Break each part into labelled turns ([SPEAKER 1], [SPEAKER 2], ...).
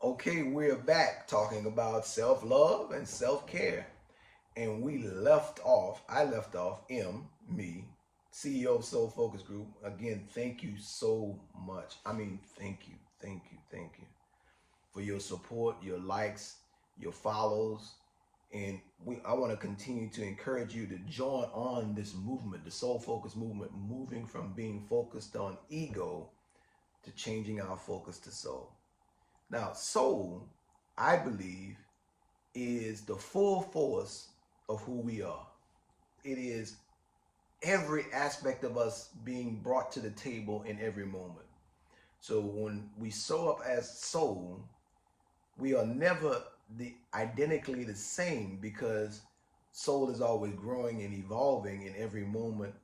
[SPEAKER 1] Okay, we're back talking about self-love and self-care. And I left off, me, CEO of Soul Focus Group. Again, thank you so much. I mean, thank you for your support, your likes, your follows. And I want to continue to encourage you to join on this movement, the Soul Focus movement, moving from being focused on ego to changing our focus to soul. Now, soul, I believe, is the full force of who we are. It is every aspect of us being brought to the table in every moment. So when we show up as soul, we are never identically the same because soul is always growing and evolving in every moment.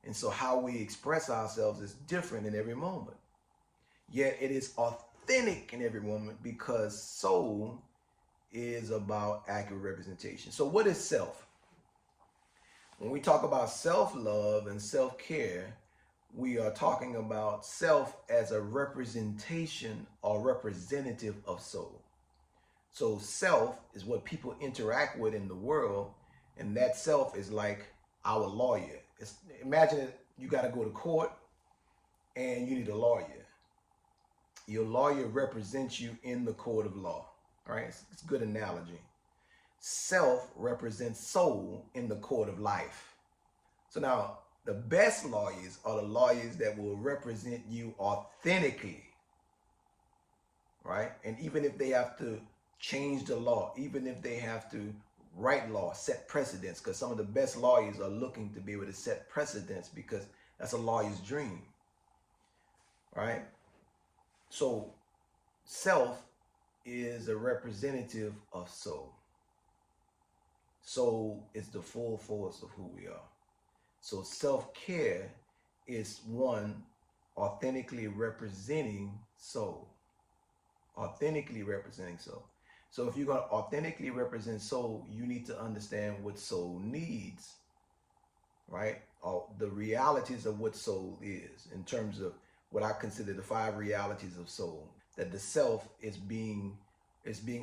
[SPEAKER 1] And so how we express ourselves is different in every moment. Yet it is authentic in every moment because soul is about accurate representation. So what is self? When we talk about self-love and self-care, we are talking about self as a representation or representative of soul. So self is what people interact with in the world, and that self is like our lawyer. Imagine you got to go to court and you need a lawyer. Your lawyer represents you in the court of law. All right, it's a good analogy. Self represents soul in the court of life. So now, the best lawyers are the lawyers that will represent you authentically, right? And even if they have to change the law, even if they have to write law, set precedents, because some of the best lawyers are looking to be able to set precedents because that's a lawyer's dream, right? So self is a representative of soul. Soul is the full force of who we are. So self-care is one authentically representing soul. Authentically representing soul. So if you're going to authentically represent soul, you need to understand what soul needs, right? Or the realities of what soul is in terms of what I consider the 5 realities of soul, that the self is being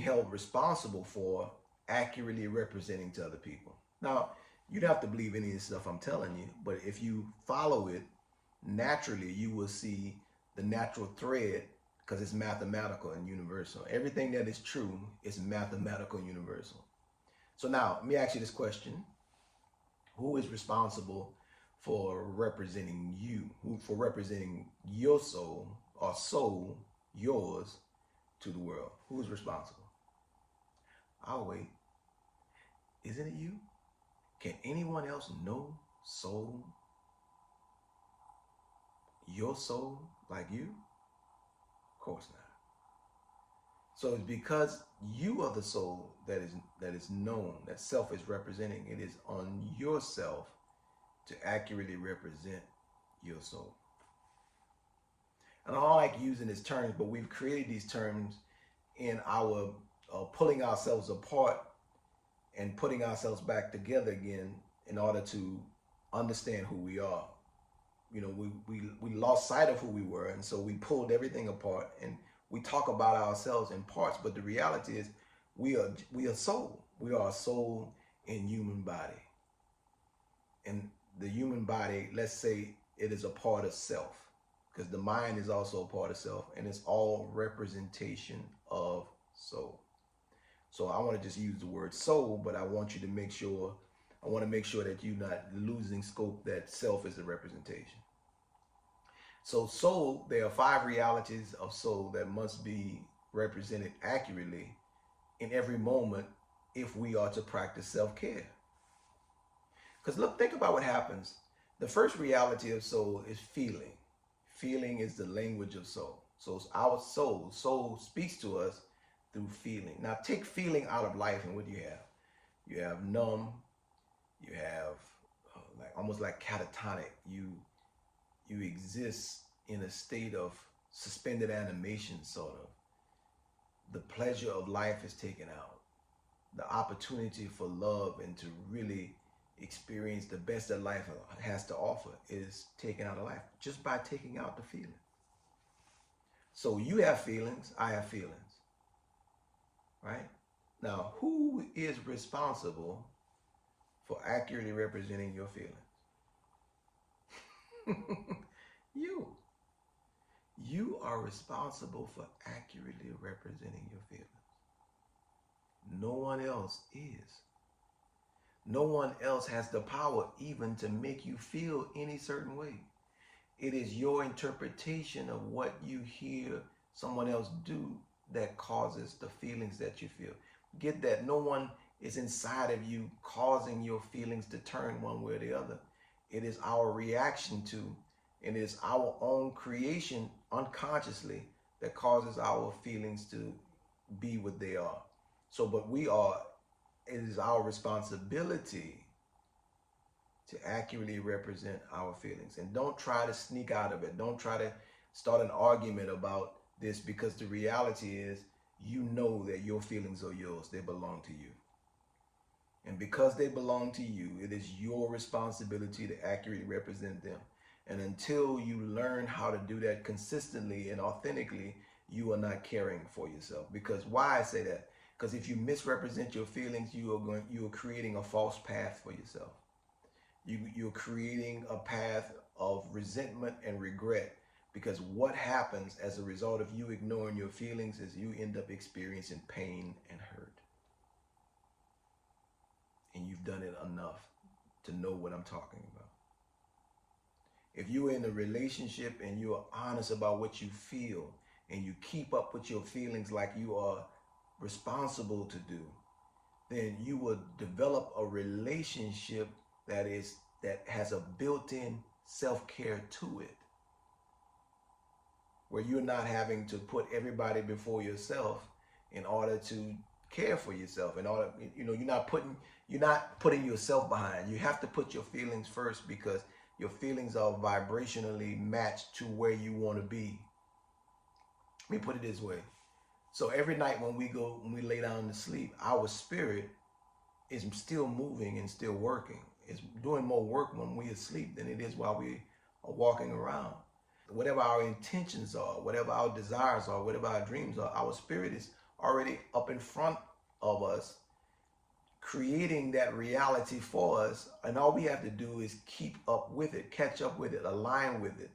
[SPEAKER 1] held responsible for accurately representing to other people. Now, you don't have to believe any of this stuff I'm telling you, but if you follow it naturally, you will see the natural thread because it's mathematical and universal. Everything that is true is mathematical and universal. So now, let me ask you this question. Who is responsible for representing you, for representing your soul or soul, yours, to the world? Who is responsible? I'll wait. Isn't it you? Can anyone else know soul? Your soul like you? Of course not. So it's because you are the soul that is known, that self is representing. It is on yourself to accurately represent your soul. And I don't like using these terms, but we've created these terms in our pulling ourselves apart and putting ourselves back together again in order to understand who we are. You know, we lost sight of who we were, and so we pulled everything apart and we talk about ourselves in parts, but the reality is we are soul. We are a soul in human body. And the human body, let's say it is a part of self, because the mind is also a part of self, and it's all representation of soul. So I want to just use the word soul, but I want you to make sure, I want to make sure that you're not losing scope that self is a representation. So soul, there are 5 realities of soul that must be represented accurately in every moment if we are to practice self-care. Because look, think about what happens. The first reality of soul is feeling. Feeling is the language of soul. So it's our soul. Soul speaks to us through feeling. Now take feeling out of life, and what do you have? You have numb. You have like almost like catatonic. You exist in a state of suspended animation, sort of. The pleasure of life is taken out. The opportunity for love and to really experience the best that life has to offer is taken out of life just by taking out the feeling. So you have feelings, I have feelings. right? Now, who is responsible for accurately representing your feelings? You. You are responsible for accurately representing your feelings. No one else is. No one else has the power even to make you feel any certain way. It is your interpretation of what you hear someone else do that causes the feelings that you feel. Get that? No one is inside of you causing your feelings to turn one way or the other. It is our reaction to, and it is our own creation unconsciously that causes our feelings to be what they are. So, but it is our responsibility to accurately represent our feelings. And don't try to sneak out of it. Don't try to start an argument about this, because the reality is, you know that your feelings are yours. They belong to you. And because they belong to you, it is your responsibility to accurately represent them. And until you learn how to do that consistently and authentically, you are not caring for yourself. Because why I say that? Because if you misrepresent your feelings, you are creating a false path for yourself. You're creating a path of resentment and regret, because what happens as a result of you ignoring your feelings is you end up experiencing pain and hurt. And you've done it enough to know what I'm talking about. If you're in a relationship and you're honest about what you feel and you keep up with your feelings like you are responsible to do, then you will develop a relationship that has a built-in self-care to it, where you're not having to put everybody before yourself in order to care for yourself. In order, you're not putting yourself behind. You have to put your feelings first, because your feelings are vibrationally matched to where you want to be. Let me put it this way. So every night when we lay down to sleep, our spirit is still moving and still working. It's doing more work when we're asleep than it is while we are walking around. Whatever our intentions are, whatever our desires are, whatever our dreams are, our spirit is already up in front of us, creating that reality for us. And all we have to do is keep up with it, catch up with it, align with it.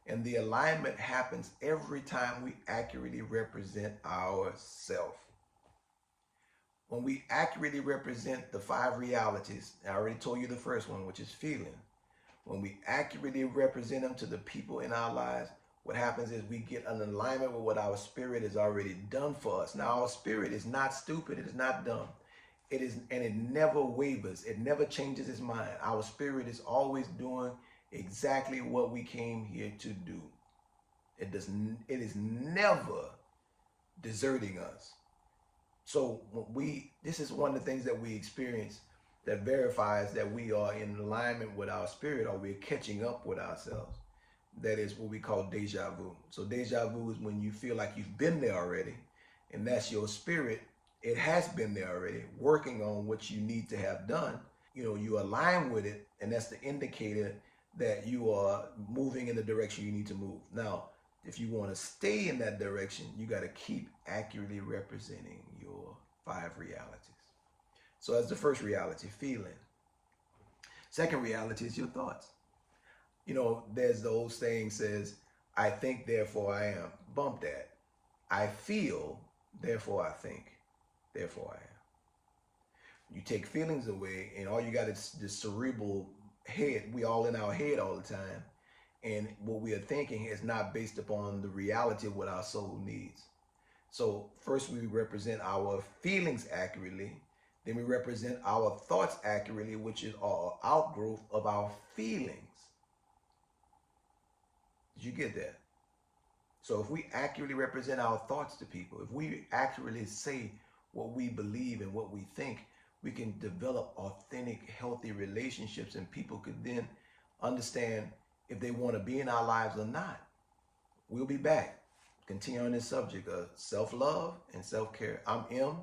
[SPEAKER 1] And the alignment happens every time we accurately represent ourselves. When we accurately represent the 5 realities, I already told you the first one, which is feeling. When we accurately represent them to the people in our lives, what happens is we get an alignment with what our spirit has already done for us. Now, our spirit is not stupid. It is not dumb. It is, and it never wavers. It never changes its mind. Our spirit is always doing exactly what we came here to do. It is never deserting us. So this is one of the things that we experience that verifies that we are in alignment with our spirit, or we're catching up with ourselves. That is what we call deja vu. So deja vu is when you feel like you've been there already, and that's your spirit. It has been there already, working on what you need to have done. You align with it, and that's the indicator that you are moving in the direction you need to move. Now, if you want to stay in that direction, you got to keep accurately representing your 5 realities. So that's the first reality, feeling. Second reality is your thoughts. There's the old saying says, I think, therefore I am. Bump that. I feel, therefore I think, therefore I am. You take feelings away, and all you got is this cerebral head. We all in our head all the time. And what we are thinking is not based upon the reality of what our soul needs. So first we represent our feelings accurately. Then we represent our thoughts accurately, which is our outgrowth of our feelings. Did you get that? So if we accurately represent our thoughts to people, if we accurately say what we believe and what we think, we can develop authentic, healthy relationships, and people could then understand if they want to be in our lives or not. We'll be back. Continue on this subject of self-love and self-care. I'm M.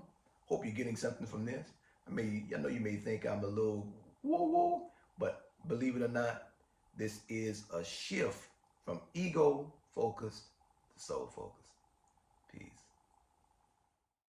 [SPEAKER 1] Hope you're getting something from this. I know you may think I'm a little woo-woo, but believe it or not, this is a shift from ego-focused to soul-focused.